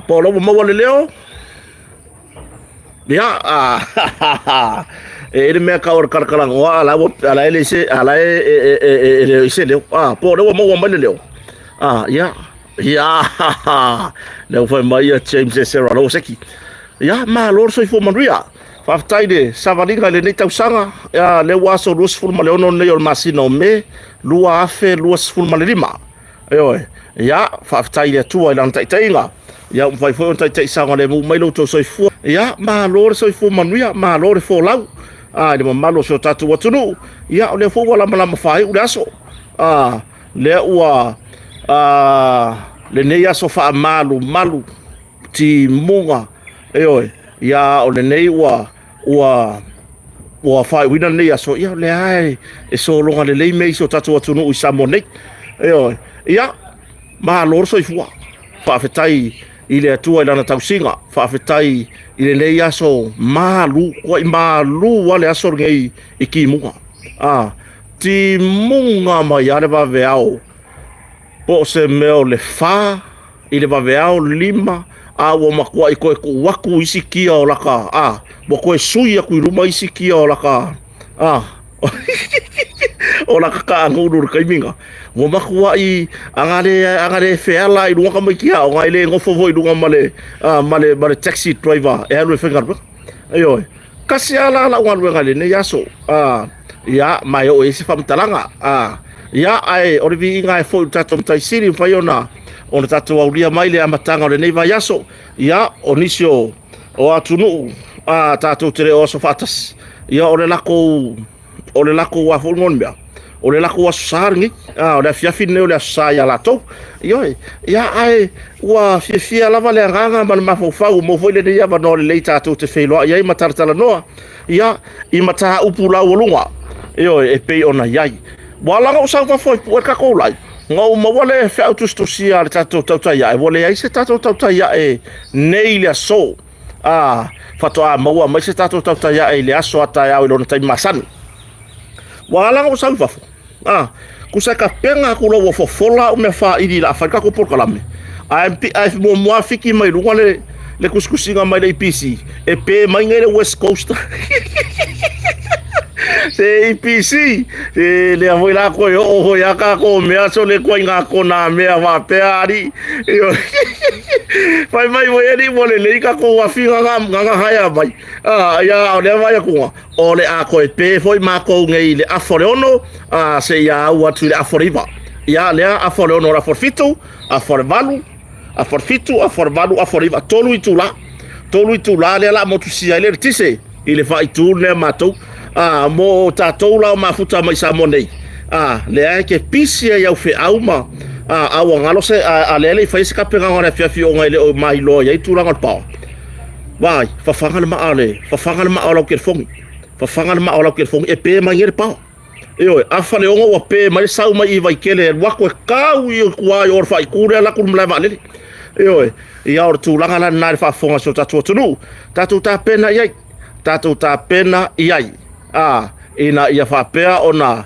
po lo mo le leo ya e me ka or karkalang wa ala ele se ala e se leo po lo mo le leo ya le foi mai James Serra lo seki ya ma lor so fo manria fa taide savalinga le nei tausanga ya le waso lus ful maleono ne ol masino me lua afe lus ful malima yo ya fa taide tu ai lan tainga ya vai foi on tai sanga le mu mai lo to so fo ya ma lor so fo manria ma lor fo lau le malo so tatu watunu ya le fo wala mala mafai u daso le ua le nei aso fa malu ti munga ya o le nei ua fai wina nei aso ia le ai e so longa le lei mei so tatu atunu i samonei ya ma lor so ifua fa fetai i le atua i lana tausinga fa fetai i le nei aso malu wale aso ngei i ki munga ti munga mai ale va veao po se meo le fa i le vaveao lima o makua i koe ku waku isi kia o laka mo koe sui aku i ruma isi kia o laka o laka ka anguru kaiminga mo makua i angare feala i runga kamai kia o ngai le ngofo voi runga male taxi driver e halu e whengarwa kasi ala ungaru ngale ne yaso ya mai o isi whamtalanga ya ai o vi inga e fo tato tai siri fai ona tato aulia mai le amatanga o le nei vai aso ya o nisio o atunu tato tere o so fatas ya o le lako wa fo ngonbia o le lako wa sarngi o le fiafi ne o le sa ya lato ya ai wa fia lava le nganga man mafofau mo foi le ya va no le tato te feilo ya i matartala noa ya i mata upula wolunga e pe ona yai wala nga usang fa foi puer ka ko lai ngau ma wale fe autostosia le tato tautaya e wale ai se tato tautaya e nei le so fato ma mai se tato tautaya e le aso ata ya lo tai masan wala nga usang fa kusa ka penga ku lo fo fola o me fa idi la fa ka ko por kalame ai mo afiki mai lu le kuskusinga mai le PC e pe mai ngere West Coast se IPC le avoi la ko o ya ka ko me aso le ko nga ko na me va peari pai mai mo ni mo le ka ko wa finga nga haya mai ya o le vai ko o le a ko pe foi ma ko ngei le aforeono se ya wa tu le aforiva ya le aforeono ra forfito aforvalu aforiva tolu itula le la motusia le tise ile fa itu le matou mo tatou la mafuta mai sa monei le ai ke pisia ya fe auma ngalo se le fa isi kapega ngora fiafi o ngai le o mai lo ya itu langa pa vai fa fanga ma ala ke fongi e pe mai ngere pa afa le ongo wa pe mai sa mai i vai kele wako kau i kwa or fa ikure la kum la vale ia or tu langa la na fa fonga so tatu tatu ta pena iai ina ia fa pea ona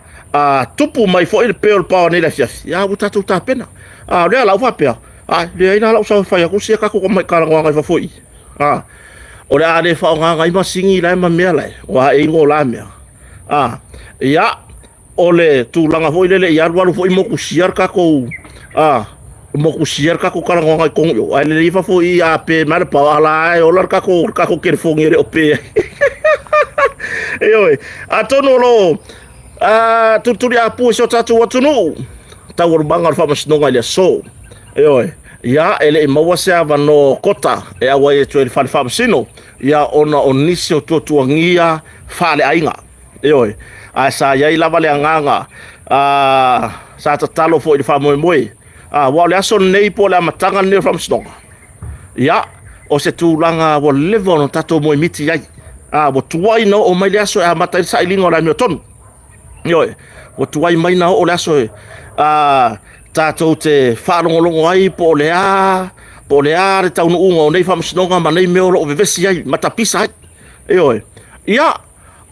tupu mai fo il peo pa ni la fiafi ya tatu ta pena le la fa pea le ina la so fa ya ku sia ka ko mai kala nga fa foi o le ade fa nga ngai masingi la ma mea lai wa e ngo la mea ya ole tu langa foi le ya walu foi mo ku siar ka ko kala nga ko yo ai le fa foi pe mal pa ala o lar ka ko ke fongi o pe atono lo tuturi apu so tatu watunu tawur bangar fa masnonga le so ya ele mawasa vano kota awa e tu fa sino ya ona onisio tuangia fa le ainga asa ya ila vale nganga sa tatalo fo i fa moi wa le aso nei po la matanga ne from snonga ya o se tu langa wo levo no tato moi miti ya wo tuai no o mai le aso mata sa ilinga la mioton wo tuai mai na o le aso tato te whanongolongo ai po lea re taunu unga o nei whamasnonga ma nei meo o vevesi ai matapisa ai ia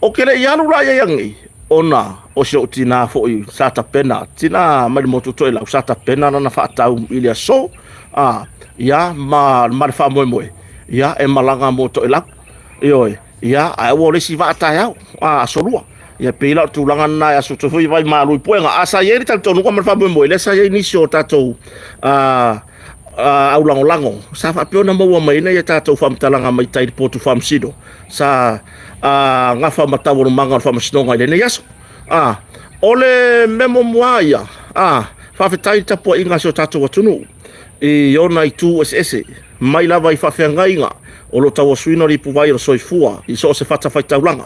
o kele ia lula ia yangi ona o se o tina fo i sata pena tina mai motu toi lau sata pena na whaatau ili a so ia ma le fa moe ia e malanga mo to ila io ia ai wo le si va ta ya solua ia pela tu langa na ya so to vai ma lui poenga asa ye ta to no ko ma fa moe le sa ye ni sio ta to au lango sa fa pio na mo mai na ya ta to fam talanga mai tai po tu fam sido sa nga fa mata wo manga fa masnonga le yaso ole memo moaia fa fetai ta po inga so ta to tunu e ona i tu ese mai lava i fa fengainga o lo tawa suino ri pu vai so i fua i so se fata fai taulanga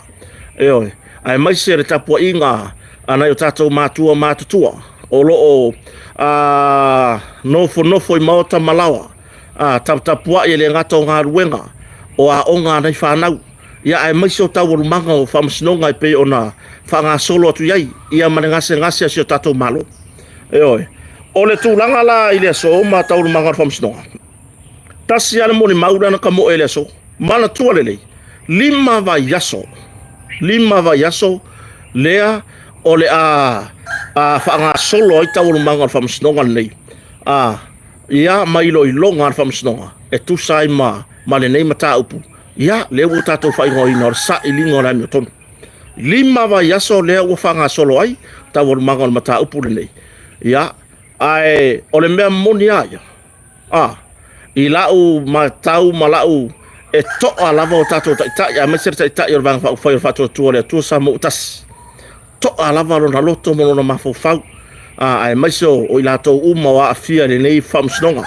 ai mai se ta po inga ana yo tato matua matutua o lo no foi mauta malawa ta po e le ngato nga ruenga o a onga nei fa nau ia ai mai so tawa manga o fa msnonga pe ona fa nga solo tu yai ia manengase ngase so tato malo ole tu langa la ile so ma taulu manga fam sno tasi ala moni mauda na kamo ele so mana tu ale lima va yaso lea ole fa nga solo i taulu manga fam sno nei ia mai lo longa fam sno e tu sai ma le nei mata upu ia le wo tato fa ngo ino sa ilingo na mi ton lima va yaso lea wo fa nga solo ai taulu manga mata upu nei ia ai ole mea moni aia i lau matau malau e to alava o tato ta ya meser ta yo vang fa fa to to le to sa mo tas to alava lo na loto mo na mafo fa ai mai so o ila to uma wa afia le nei fam snonga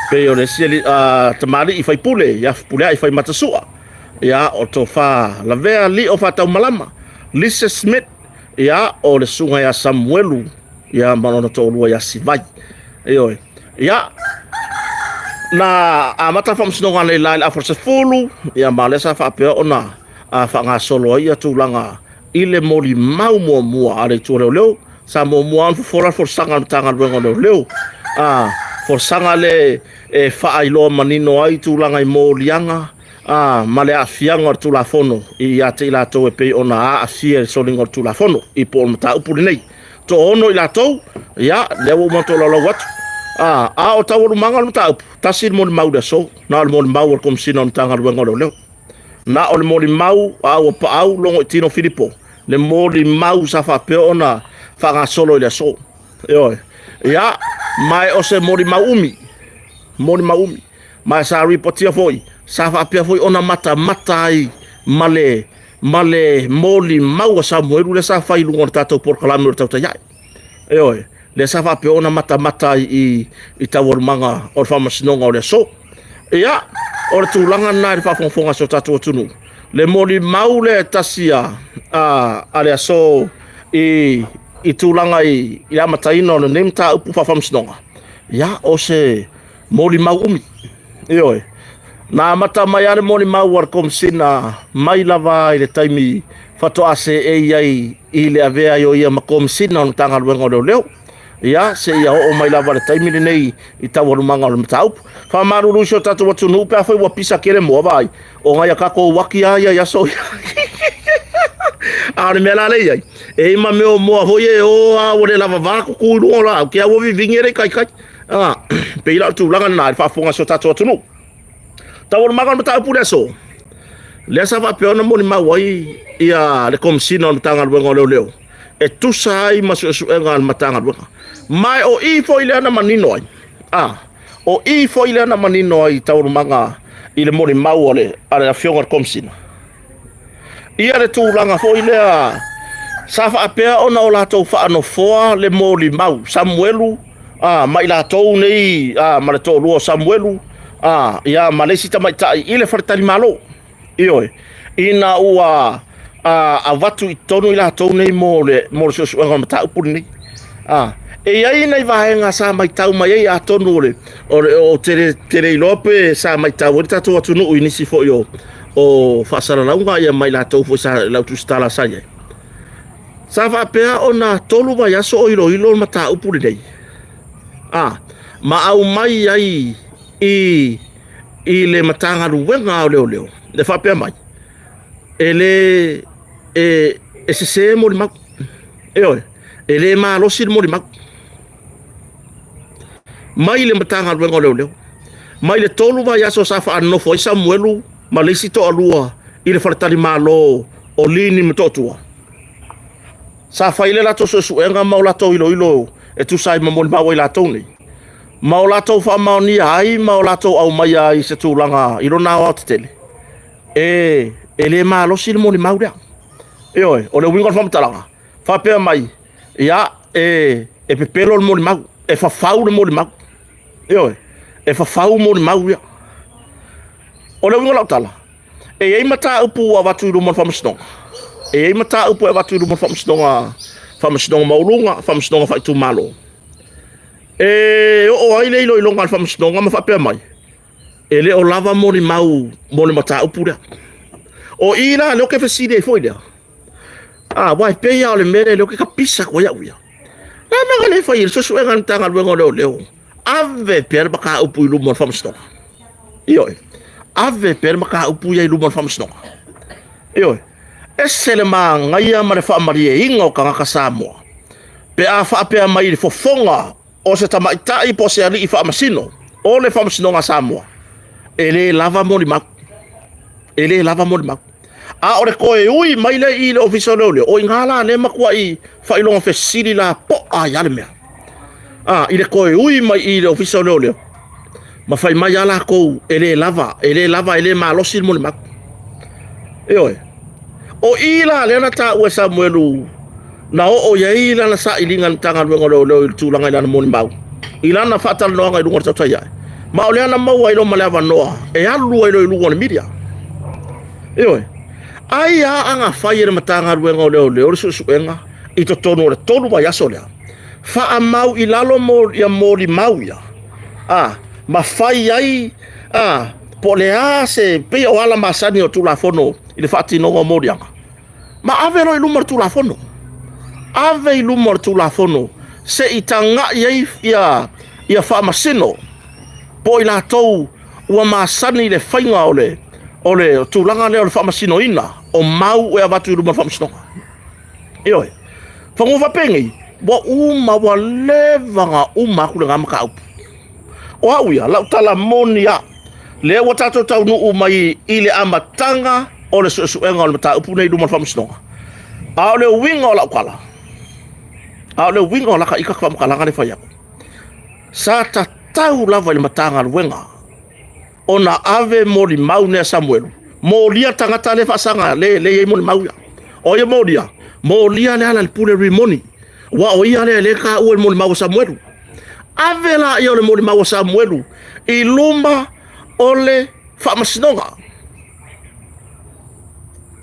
pe yo le sili tamali i fai pule ya pule ai fai matasua ya o to fa la vea li o fa ta malama Lisa Smith ya o le sunga ya Samuelu ya malona to lua ya sivai ya na amata fam snonga le la forse fulu ya malesa fa pe ona fa nga solo ya tulanga ile moli mau mo ale to leo sa mo an fora for sanga tanga wengo leo for sanga le fa ilo manino ai tulanga i molianga male afianga tu la fono i ya te la to pe ona afia solingo tu la fono i po mata upuri nei to ono ila to ya lewo mo to lo wat o tawo manga no tau tasil mo mau da so na mo mau kom sinon tanga wengo lo na o mo mau o pa au longo tino Filippo le mo mau sa fa pe ona fa nga solo ila so ya mai o se mo maumi mai sa ripotia foi sa fa pe foi ona mata ai male moli mau sa moeru le sa fai lungo tato por kalamur tauta ya le sa fa pe ona mata i tawor manga or fa masnonga o le so ya or tu langa na fa fonga so tato tunu le moli mau le tasia ale so i tu langa i ya mata ino le nemta upu fa masnonga ya o se moli mau umi na mata mai ale moni mau war kom sina mai lava i le taimi fato ase ai i le avea yo ia makom sina on tanga wengo leo ia se ia o mai lava le taimi nei i tawaru manga o matau fa maruru so tatu watu nu pa foi wa pisa kere mo vai o ngai ka ko waki ya so ale mela le ai e ma me o mo hoye o o le lava va ko ku ro la ke o vi vingere kai pe ila tu langa na fa fonga so tatu watu nu tawor magan mata pu leso lesa va pe ona moni mawai ia le komsina on tanga wengo leo e tu sai masu engal matanga wenga mai o i foi le na manino ai o i foi le na manino ai tawor manga ile moni mawole ala fionga komsina ia le tu langa foi le safa apea ona o la to fa no foa le moli mau Samuelu mai la to nei ma le to lo Samuelu ya malesi ta mai ile fartali malo ina ua avatu itonu ila to nei mo so ngam ta upuni e ai nei vaenga sa mai tau mai a tonu o tere lope sa mai tau ta to tunu inisi fo yo o fasara launga ya mai la to fo sa la tu stala sa ye sa va pe ona tolu va ya so ilo mata upuni dei ma au mai ai i le matanga ruenga o leo le fa pe mai ele se mo ma ele ma lo sil mo ma mai le matanga ruenga o leo mai le tolu vai aso sa fa no foi Samuelu ma le sito alua i le faletali malo o lini mtotua sa fa ile la to so enga maula to ilo e tu sai mamol ba wai la to ni maula to fa mauni ai maula to au mai ai se tu langa i rona o tele ele malo sil mo ni mauda oi o le wingo fa mtalanga fa pe mai ya pe pelo mo ni mau e fa fau mo ni mau oi e fa fau mo ni mau ya o le wingo la tala ai mata upu wa watu mo fa msno ai mata upu wa watu mo fa msno maulunga fa msno fa tu malo o ai le ilo longa fa msno ma fa pe mai ele o lava mo ni mau mo ni mata upu da o ina lo ke faside foi da vai pe ya le mere lo ke kapisa ko ya uya na nga le fai so so ngan tanga lo leo ave per baka upu lu mo fam sto yo ave per baka upu ya lu mo fam sto yo esele ma ngai ma le fa marie ingo ka ka samo pe a fa pe mai fo fonga o se tama i po se ali fa masino o le fam sto nga samo ele lava mo ma ele lava mo ma a ore koe ui mai le i le ofisa le o ingala le makua i fa ilonga fe siri la po a yale mea i le koe ui mai i le ofisa le ma fai mai ala kou ele lava ele malosi mo le mak o ila le na ta ue Samuelu na o ya ila na sa ilinga tanga luengo le tulanga ila mo le mau ila na fatal no nga lungo tata ya ma o le na mau ai lo malava noa alu ai lo lungo le media ai anga fire matanga ruenga le suenga i to tono le tonu vai aso le fa amau i lalo mo ya mori mau ya ma fai ai po le se pe o ala masani o tulafono i le fati no mo dianga ma ave no ilumar tulafono ave ilumar tulafono se itanga ia fa masino po ila tou ua masani le fainga ole tulanga le fa masino ina o mau e avatu lu fa masino fa ngo va pengi bo wa levanga ku nga maka o auya la tala monia le wa tato tau no mai ile amatanga ole su enga ole mata upu nei lu fa masino a ole winga la kwala a ole winga la ka ika fa maka le fa ya sa ta tau lava le matanga wenga ona ave mori mau ne Samuelu molia tangata le fasanga le mo mau ya o ye molia le ala le pule rimoni wa o ia le ka o mo mau Samuelu ave la yo le mo mau Samuelu ilumba ole fa masnonga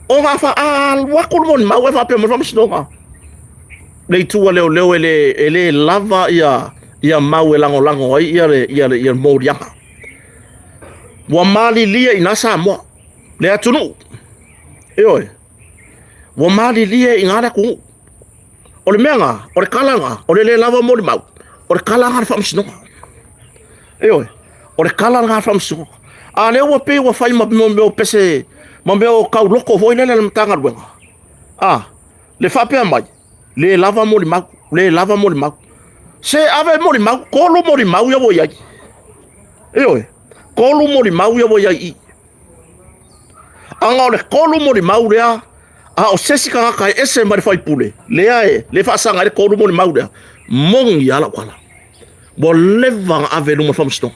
o va fa al wa ko mo mau fa pe mo fa masnonga le tu leo ele lava ia mau lango ai ia molia wa mali lia ina Samoa le atunu wa mali lia ingara ku o le menga o le kalanga o le lava mo mau o le kalanga fa msino o le kalanga fa msino a le wa pe wa fai ma mo pese ma me ka loko vo ile le tanga wenga le fa pe mai le lava mo mau se ave mo mau ko lo mo mau ya voy aquí kolu mo mau ya voy ai anga le kolu mo mau rea o sesi ka ka ese mari fai pule le fa sanga le kolu mo mau rea mong ya la kwala bo leva ave no mo fam sto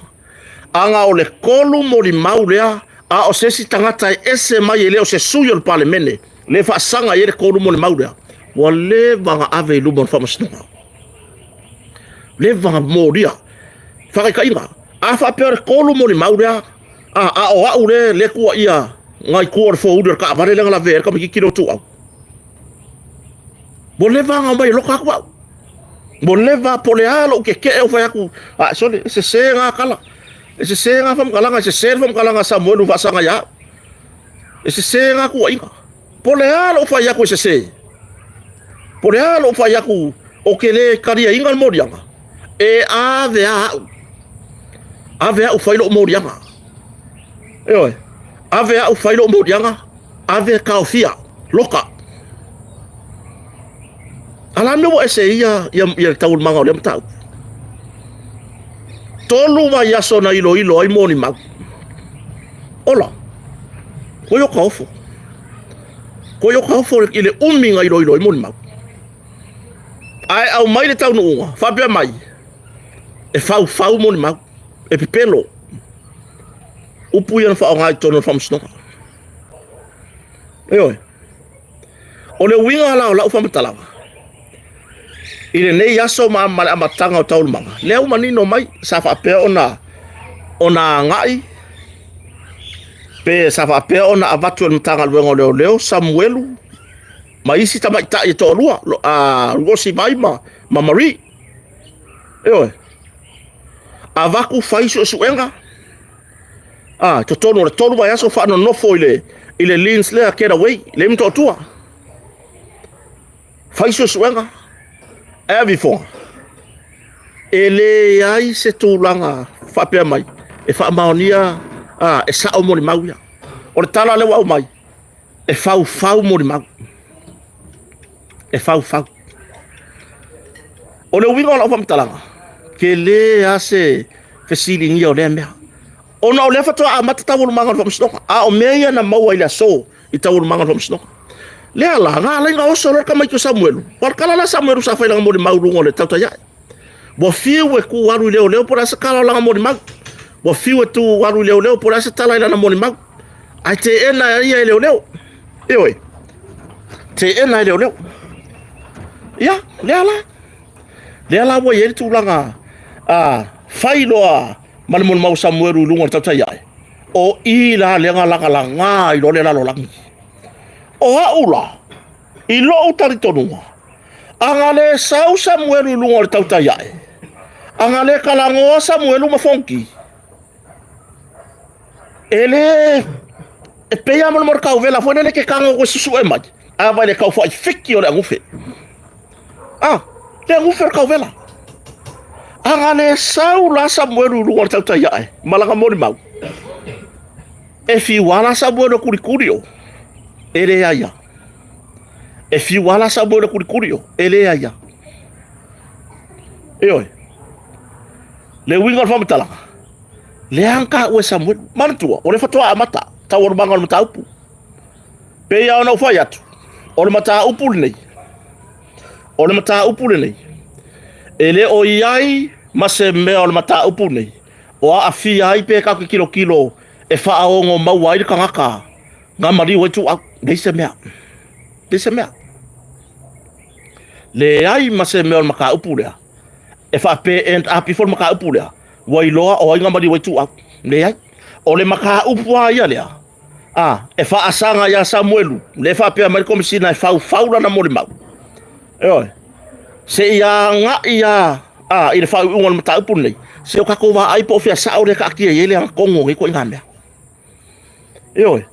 anga o le kolu mo mau rea o sesi tangata ese mai le o se suyo le parlemene le fa sanga ye le kolu mo mau rea bo leva ave no mo fam sto leva mo dia fa ka inga fa per kolu mo mau rea o au le ku ia ngai kuar fo uder ka vale la ver ka mi kilo tu bo leva nga mai loka ku bo leva polealo ke o fa ku so se senga kala se senga fam kala se servam kala Samuelu fa sanga ya se senga ku inga polealo fa ya ku se polealo fa ya ku o ke le karia inga mo dianga ave o failo mo dianga ave o failo mo dianga ave ka ofia loka ala no ese ia taul manga le mata tolu wa yaso na ilo ai moni mau. Ola. Ko yo kaofo. Ko yo kaofo ile uminga ilo ai moni mau. Ai au mai le tau nuunga. Fabia mai. E fau moni mau. E pipelo. Upu ia na wha o ngai tono whamasnoka. Eoi. O le winga ala o lau whamatalawa. I le nei aso ma male amatanga o taulumanga. Leo manino mai sa whaapea o na ngai. Pe sa whaapea o na avatu o matanga luenga leo leo Samuelu. Ma isi tamai ta i toa lua. Rosi mai ma Marie. Eoi. Avaku faiso suenga. To tonu le tonu mai aso whaano nofo i le lins lea kera wei, le mto tua. Faiso suenga, vi fonga. E le ai se tūlanga whapea mai, e wha maonia, e sao mori mau ia. O le tala le wau mai, e fau mori mau. E fau. O le uwinga o la whamtalanga, ke le ase fesilingi o le mea. Ona o le fatua a mata tawulu manga no famsnoka. A o meia na maua ila so I tawulu manga no famsnoka. Le ala nga lenga oso lor kama ito Samuelu. War kala la Samuelu sa fai langa mo di maurungo le tauta ya. Bo fiwe ku waru leo por asa kala langa mo di mag. Bo fiwe tu waru leo por asa tala ila na mo di mag. Ai te ena ia leo. Eoi. Te ena leo. Ya, le ala. Le ala wo yeri tu langa fai loa Malimon mau Samuelu lunga tauta ya. O ila lenga langa I lo le lalo langi. O haula. I lo utari tonunga. Angale sau Samuelu lunga tauta ya. Angale kalangoa Samuelu mafonki. Ele e peia mo mor kau vela fone le ke kango ko susu e mai. Ava le kau fai fiki o le ngufe. Le ngufe kau vela. Angale sau la Samuelu lunga tauta ya. Malanga mori mau. E fi wala Samuelu kurikurio. Ele aya. E fi wala Samuelu kurikurio. Ele aya. Eoi. Le winga famitala. Le anka o Samuel mantua. O le fatua amata. Tawor bangal mata upu. Pe ya ona ufa yatu. O le mata upu nei. O le mata upu nei. Ele o iai mase me o le mata upu nei. O a fi ai pe ka kilo. E whaongo mawai ka ngaka. Ngā mari wetu au. Deise mea. Le ai mase mea o maka upu lea. E whape and api for maka upu lea. Wai loa o ai ngā mari wetu au. Le ai. O le maka upu a ia lea. E whaasanga ia Samuelu. Le whape a marikomisina e whaula na mori mau. Eoi. Se ia ngā ia. I le whau unga mata upu nei. Se o kako wa ai po fia sao le ka akia yele ang kongo ngi ko inga mea. Eoi.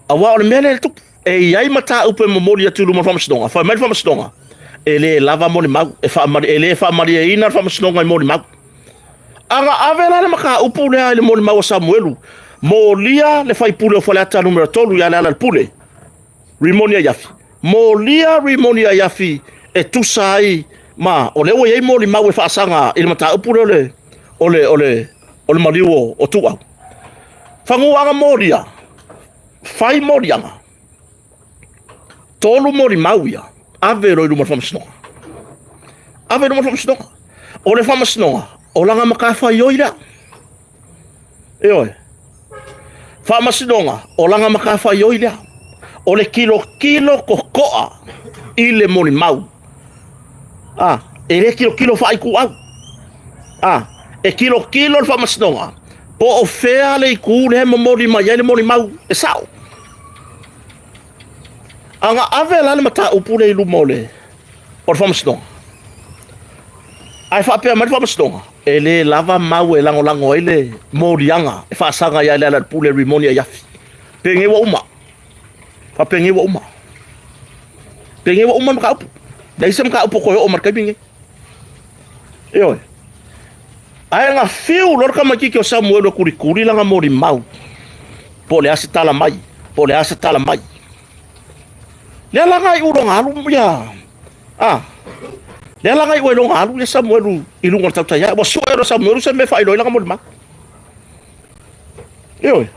Awa o le mele tupu. E iai mata upe momori atulu mo whamastonga. Whai mai whamastonga. E le lava mori mau. E le whamari e ina whamastonga I mori mau. Anga avela le maka upu lea le mori mau o Samuelu. Mo lia le whai pule o whaleata numero tolu ia le ala le pule. Rimonia yafi. Mo lia rimonia yafi. E tusa ai. Ma o le o iei mori mau e whaasanga. I le mata upu le ole mariu o tuau. Fangu anga moria. Fai morianga. Tolu mori mauia. Ave roi ruma whamasnonga. O le whamasnonga. O langa maka whai oira. Eoi. Whamasnonga. O langa maka whai oira. O le kilo kokoa. I le mori mau. E le kilo whai ku au. E kilo le whamasnonga. Po o fea le ku le mori mai le mori mau. E sao. Anga ave la le mata upu le ilu mole. O whamasnonga. Ai whapea mai whamasnonga. E le lava mau e lango ele morianga. E whaasanga ia le ala pule rimonia yafi. Penge wa uma. Penge wa uma maka upu. Daisa maka upu koe o markai bingi. Eoi. Ai nga fiu lor ka makiki o Samuelu kurikuri langa mori mau. Po le ase tala mai. Le langa I urong alu ya. Le la ngai welo ngalu le Samuel ilunga tau tai wa so ero Samuel se me fa ilo la mo ma yo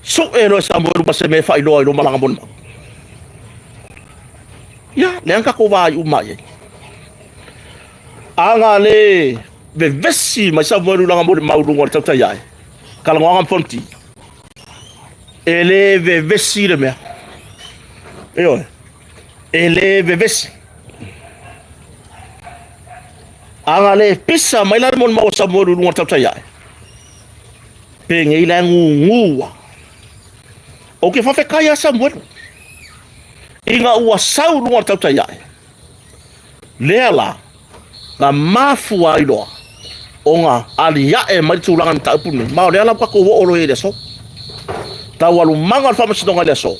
so ero Samuel ma se me fa ilo ma la mo ya le anka ko va uma ye anga le ve vesi ma Samuel la mo ma ulunga tau tai kala ngam fonti ele ve vesi le me yo ele ve vesi anga le pisa mai la mon mau Samuel lunga tau tai pe ngai la ngua o ke fa fe kaya Samuel inga ua sau lunga tau tai lela na mafu ai loa onga ali ya e mai tulanga ta punu ma le ala pa ko o lo e so ta walu manga fa mas donga le so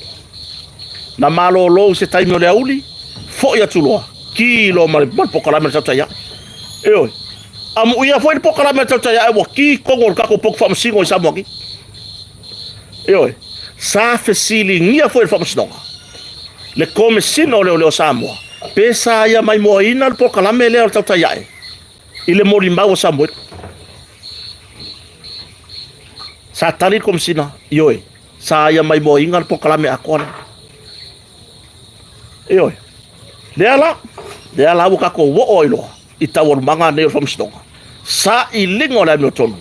na malo lo se tai mo le uli fo ya tuloa kilo mal pokala me tau tai oi amu ia foi pokala me tau tai wa ki kongol ka ko pok fa msingo sa mo ki oi sa fesili ngia foi fa msingo le come sino le Samoa pesa ya mai mo ina pokala me le tau tai ile mori mau Samuel sa tali kom sina yoi sa ya mai mo ingal pokala me akona yoi le ala buka ko wo oilo itawor manga ne from stonga sa ilingo la no ton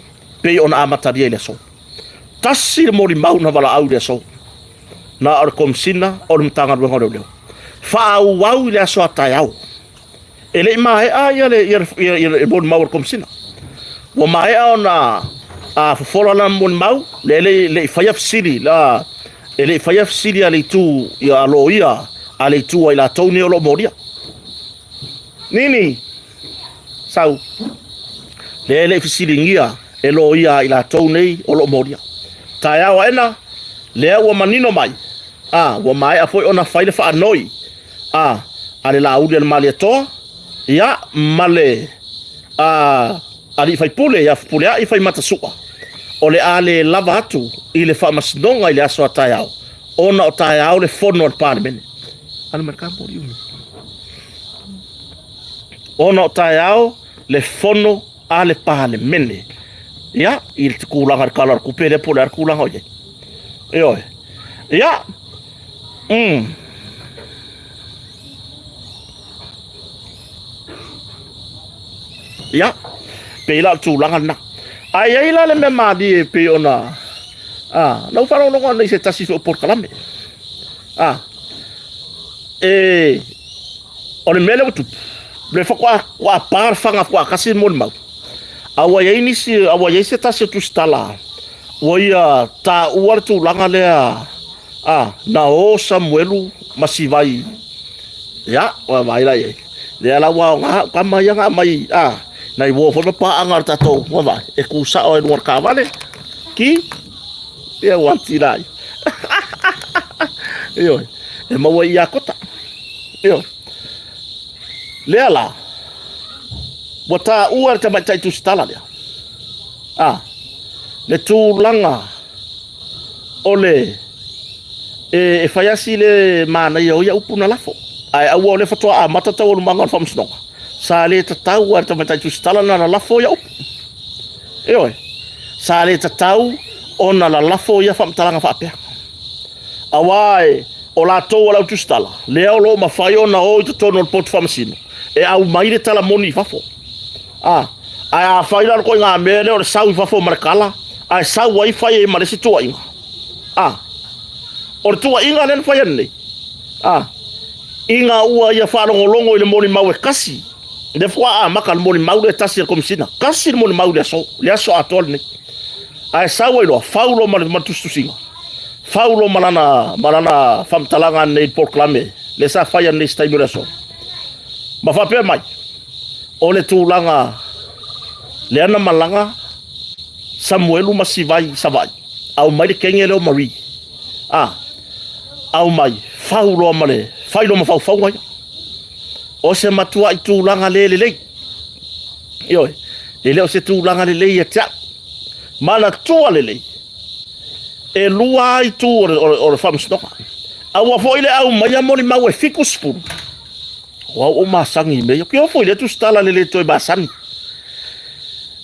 pe on amata die so tasi mori mau na bala au de so na ar kom sina on tanga bo ngolo fa au le so atayau ele mai ya le bon mau kom sina wo mai ona fola na mon mau le fayaf siri la ele fayaf siri ale tu ya loia ale tu ila toni lo moria nini sau le fisili ngia eloia ila toni lo moria taya wana le wa manino mai wa mai afoi ona faile fa anoi ale la udia mali to ya male ali fai pule ya pule ai fai mata suwa ole ale lava atu ile fa masnonga ile aso tayao ona tayao le fono parmen al mercampo yumi ona tayao le fono ale pale mene ya il kula har kalar kupere pole kula hoye yo ya ya pela tulangan na ai la le me madi pe ona no faro no ngone se tasi por kalame on mele tu le fa kwa par fanga kwa kasi mon mau awa ye ni si awa ye se tasi tu stala woia ta uar tu langa le na o Samuelu masivai ya wa vai la ye le ala wa kama yang mai nai wo fo pa angar tato wa vai e ku sa o no ka vale ki e wanti lai yo e mo ia kota yo le ala bota uar ta mai tu stala le le tu langa ole e fayasi le mana yo ya upuna lafo ai awo le foto mata tawo mangal fam sno sale tatau ar tamata tu stala na lafo ya oi sale tatau ona la lafo ya fam talanga fa pe awai ola to wala tu stala le lo ma fayo na o to no pot fam sino e au mai le tala moni fafo ai faila ko nga mele o sau fafo markala ai sau wifi e mare si tua inga or tua inga len fayanne inga ua ia whanongolongo i le moni mau e kasi. Le fwa makal moni mau le tasi e komisina. Kasi le moni mau le aso atol ne. Ai sawa ilo, faulo matustu singa. Faulo malana famtalanga ne porklame. Le sa faya ne staimu le aso. Ma whapea mai. O le tūlanga, le ana malanga, Samuelu masivai savai. Au mai le kenge leo Marie. Au mai, faulo male. Failo ma fau ngai o se matua i tūlanga le ioi e leo se tūlanga le ia tia mana tua le e lua i tū o le whamsnoka au a fo ile au mai amoni mau e fiku spuru wa o masangi me ke o foi le tu stala le to basani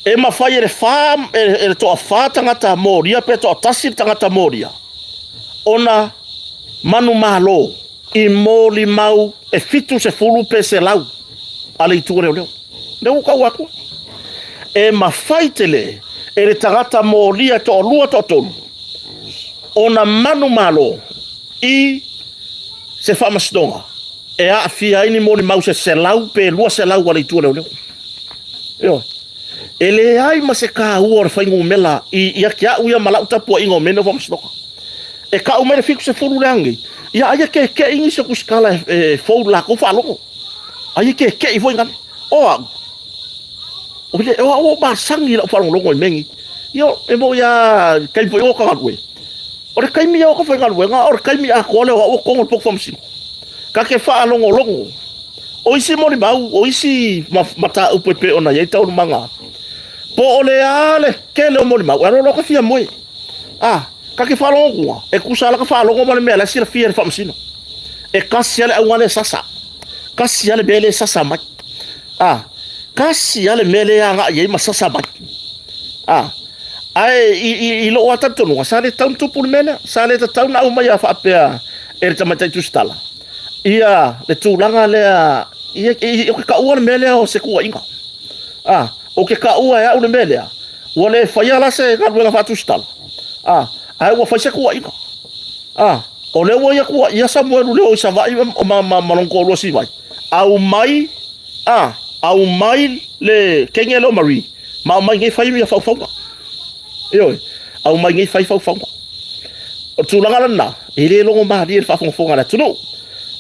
e mafai le fam e to fa tangata moria pe to tasi tangata moria ona manu malo i moli mau e fitu se fulu pe se lau ale tu leo leo ka waku e mafai tele e le tangata moria to lua to tolu ona manu malo i se fama stonga e a fia ini moli mau se lau pe lua se lau ale tu leo yo ele ai ma se ka uor fa ingo mela i kia uia malau tapu ingo mena fama stonga e ka o mere fiku se fulu langi ia ai ke ingi se kuskala fo la ko fa lo ai ke i foi ngale o ba sangi la fa lo mengi yo e mo ya kai po o ka we o kai mi o ka fa ngale nga o kai mi a ko le o ko ngol pok famsi ka ke fa longo o isi mo ni bau o isi mata upepe ona ye tau manga po ole ale ke le mo ni mau lo ka fia mo ka ke fa longo e kusala ka fa longo mo me la sira fia famsino e kasi ale awane sasa kasi ale bele sasa ma kasi ale mele nga ye ma sasa ba ai i lo wata tonu sale tanto por mena sale ta tau na uma ya fa pe e tamata tu stala ia le tulanga le ia o ka uan mele o se ku inga o ke ka ua ya o le mele o le fa ya la se ka luenga fa tu stala ai wa fa se ku inga o le wo ya ku ya Samuel le o sa vai o ma longo lo si vai au mai le kengelo Marie ma mai ngai fai mi fa yo au mai ngai fai fa o tu langa na ele longo ma di fa fa na tunu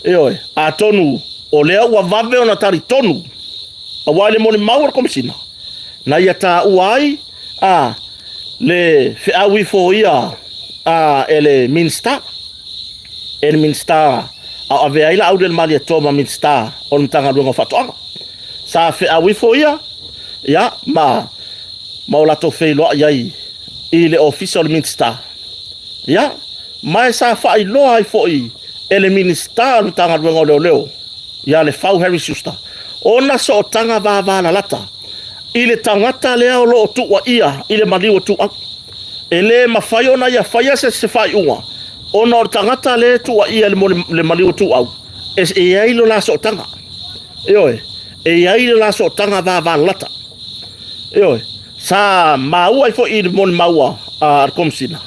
yo a tonu o le wa vave ona tari tonu a wale mo ni mawar komsina na ya ta uai le fe awi fo ia ele minsta a ave ila au del malia toma minsta on tanga lunga fatoanga sa fe awi fo ia ya ma la to fe lo ai ile official minsta ya mai sa fa i lo ai fo i ele minsta tanga lunga leo ya le fau Harry Schuster ona so tanga va la lata ile tangata leo lo tu wa ia ile maliwa tu ele mafayona ya faya se fai unga ona tangata le tu wa ia le maliwa tu au e ai lo la so tanga e ai lo la so tanga va lata sa mau ai fo i mon maua komsina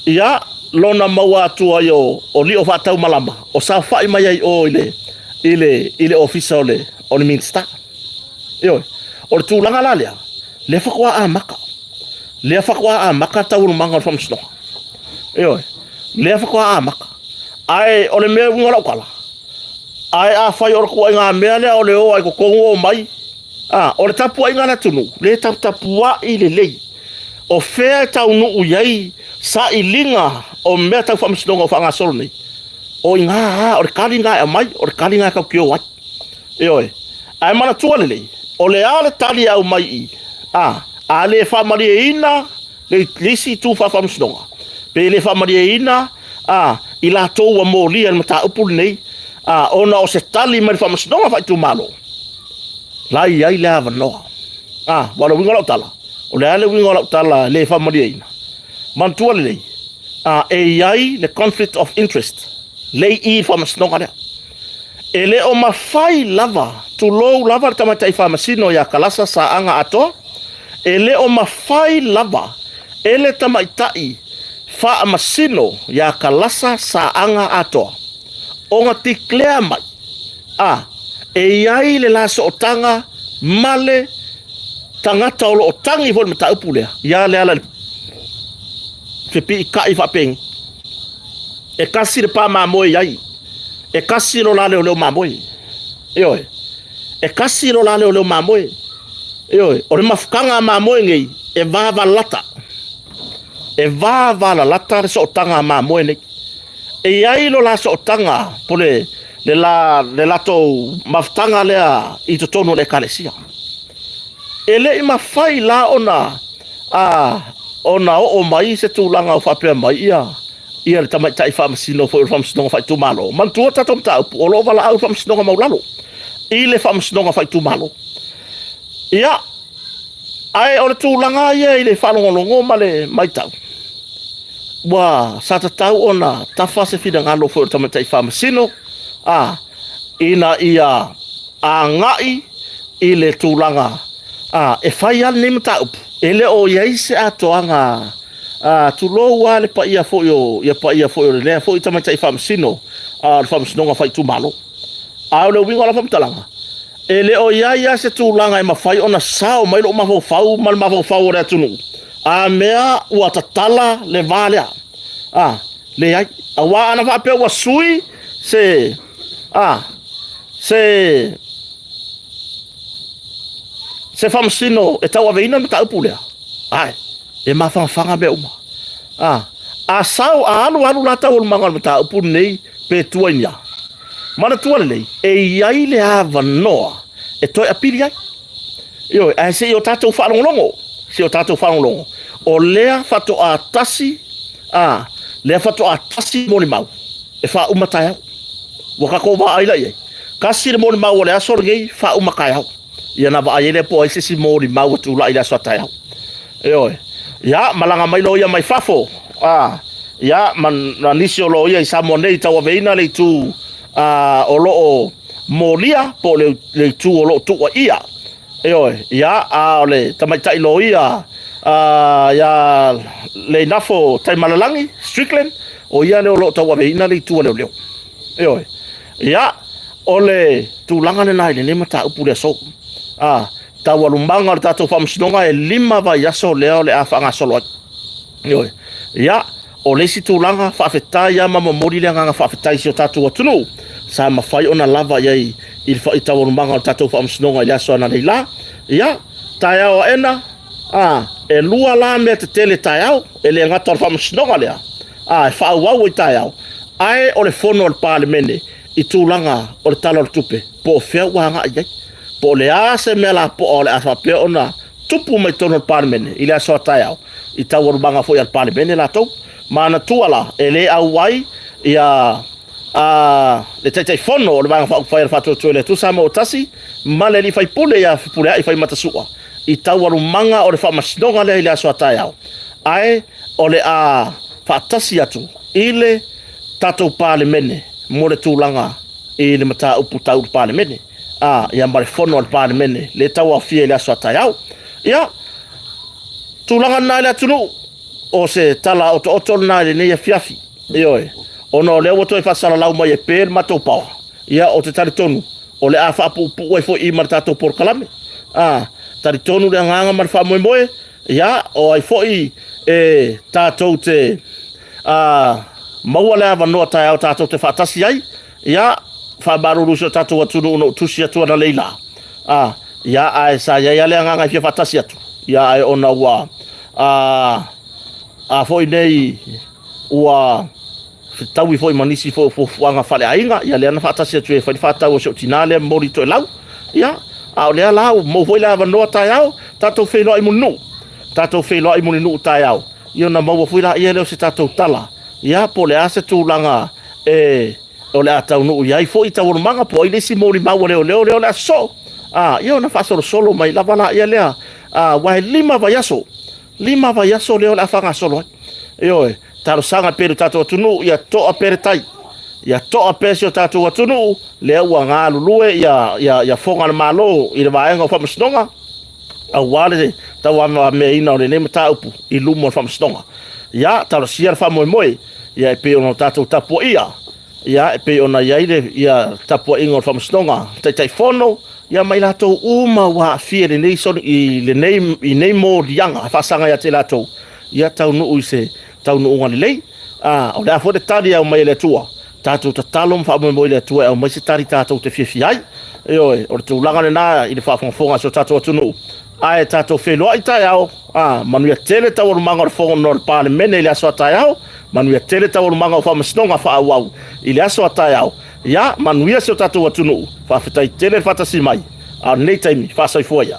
ia lona maua tu ayo o li o fatau malama o sa fai mai ai o ile official o le minsta o tu langa lalia le fa kwa maka tau manga from sno le fa kwa maka ai o le me ngora kala ai a fai or ko nga me le o le o ai ko kongo mai o le tapu ai ngana tunu le tapu ile lei o fe tau no uyai sa ilinga o me tau from sno fa nga solni o nga o kalinga mai o kalinga ka kio wat ai mana tuale o le ale tali au mai ale fa mariina le lisi tu fa famsnonga pe le fa mariina ila to wa moli al mata upul nei ona o se tali mar famsnonga fa tu malo lai ai lava no wala wingola tala o le ale wingola tala le fa mariina man tuale ai le conflict of interest le I famsnonga le ele o mafai lava tu lo lava tamatai famasino ya kalasa sa anga ato ele o mafai lava ele tamaitai fa masino ya kalasa sa anga ato onga tiklea mai e ai le laso otanga male tangata o tangi vol mata upule ya le ala fepi kai fa peng e kasi de pa ma moi ai e kasi lo la le mamoi e kasi lo la le mamoi o le mafukanga mamoi ngai e vava la lata so tanga mamoi nei e ai lo la so tanga pole le la to mafutanga le I to tono le kalesia ele I mafai la ona o mai se tulanga o fa pe mai ia ia le tamaita i whamasino fo i whamasino whai tu malo. Mantua tatom tau, o lo wala au whamasino maulalo. I le whamasino whai tu malo. Ia, ai o le tūlanga ia i le whalongolongo ma le maitau. Wa sa tatau ona tafa se fida ngalo fo i tamaita i whamasino, ina ia a ngai i le tūlanga. E whai al ni mataupu. Ele o iai se atoanga tu lo wa le pa ia fo yo le ne fo i tamaita i whamasino le whamasino nga whai tu malo a le wingo la whamtalanga ele o ia se tūlanga i mawhai ona sao mai lo mawhau mal mawhau rea tunu a mea ua tatala le valea le ai a wa ana whape ua sui se whamasino e tau aveina me tau pulea ai e mawhanga me uma a sao a alu la tau o manga me tau pu nei pe tuainia mana tuale nei e iai le ava noa e toi apiri ai io e se io tatou whalongolongo o lea whato a tasi lea whato a tasi moni mau e wha umatai au waka ko wa aila iai kasi le moni mau o lea sori ngei wha umakai au ia na wa aile po aise si moni mau tu la ila sotai au ya malanga mai lo ia mai fafo ya man nisi o lo ia i samo nei tau aveina le tu o lo o molia po le tu o lo tu ia ya le tamaita i lo ia ya le nafo tai malalangi Strickland o ia le o lo tau aveina le tu o leo ya o le tu langa le nai le mata upu le so tau alumbanga le tatou whamasinoga e 5 vai aso leo le a whaangasolo ai. Ia, o le si tūlanga whaafetai ia mamamori le nganga whaafetai si o tatou atunu. Sa mawhai ona lava iai i tau alumbanga le tatou whamasinoga i le aso ana leila. Ia, tai au ena, e lua la mea te tele tai au, e le ngata o whamasinoga lea. E whaauau i tai au. Ai o le fono o le pālemene i tūlanga o le tala o le tupe. Po whea wanga iai. Po le ase me la po le afa pe ona tupu mai tono parlemene i le aso tai au i tau rubanga foi al parlemene la tau mana tuala ele au wai ia le tete fono le banga fa fa fa tu le tu samo tasi male li fai pule ia pule ai fai matasua i tau rumanga o le fa masnonga le aso tai au ai o le fa tasi atu ile tato parlemene mo le tulanga i le mata upu tau parlemene ia mare fono al parlemene le tau afia le aso tai au ia tulanga na le tunu o se tala o na le ne fiafi ono le o toi fa sala lau mai e per mato pau ia o te tari tonu o le afa pu pu fo i marta to por kalame tari tonu le nganga mar fa mo moe ia o ai fo i tato te mawala va no tai au tato te fatasi ai ia fa barulu so tato atunu no tusi atu na leila ia ai sa ia le nganga fi fatasi atu ia ai ona wa foi nei ua taui foi manisi fo anga fale ainga ia le na fatasi atu e fa fata o so tinale mori to lau ia au le lau mo foi la va no tai au tato fe lo i munu tato fe lo i munu tai au ia na mo foi la ia le se tato tala ia po le ase tu langa o le atau no ia foi tau manga po ile si mori mau le la so ia na fa solo mai la bala ia le wa 5 vai aso le la fanga solo taro sanga pere tato tunu ia to apere tai ia to apesio tato tunu le ua nga lulue ia fonga malo i le vaenga fa msnonga awale tawa me ina le ne mata upu i lumo fa msnonga ia taro sia fa moi ia pe ono tato tapo ia pe ona iaile ia tapo ingo fa msnonga tai fono ia mai lato uma wa fiere nei son i le nei mo dianga fa sanga ia te lato ia tau no ise tau no ngani lei o da fo de tari au mai le tua tato tatalom fa mo le tua au mai se tari tato te fifi ai o tu langa na i le fa fonga so tato tunu ai tato felo ai tai au manu ia tele tau manga fo no parlemene le aso tai au manu ia tele tau manga fa msnonga fa au i le aso tai au ia manu ia so tato tunu fa fitai tele fatasi mai nei taimi fa sai foia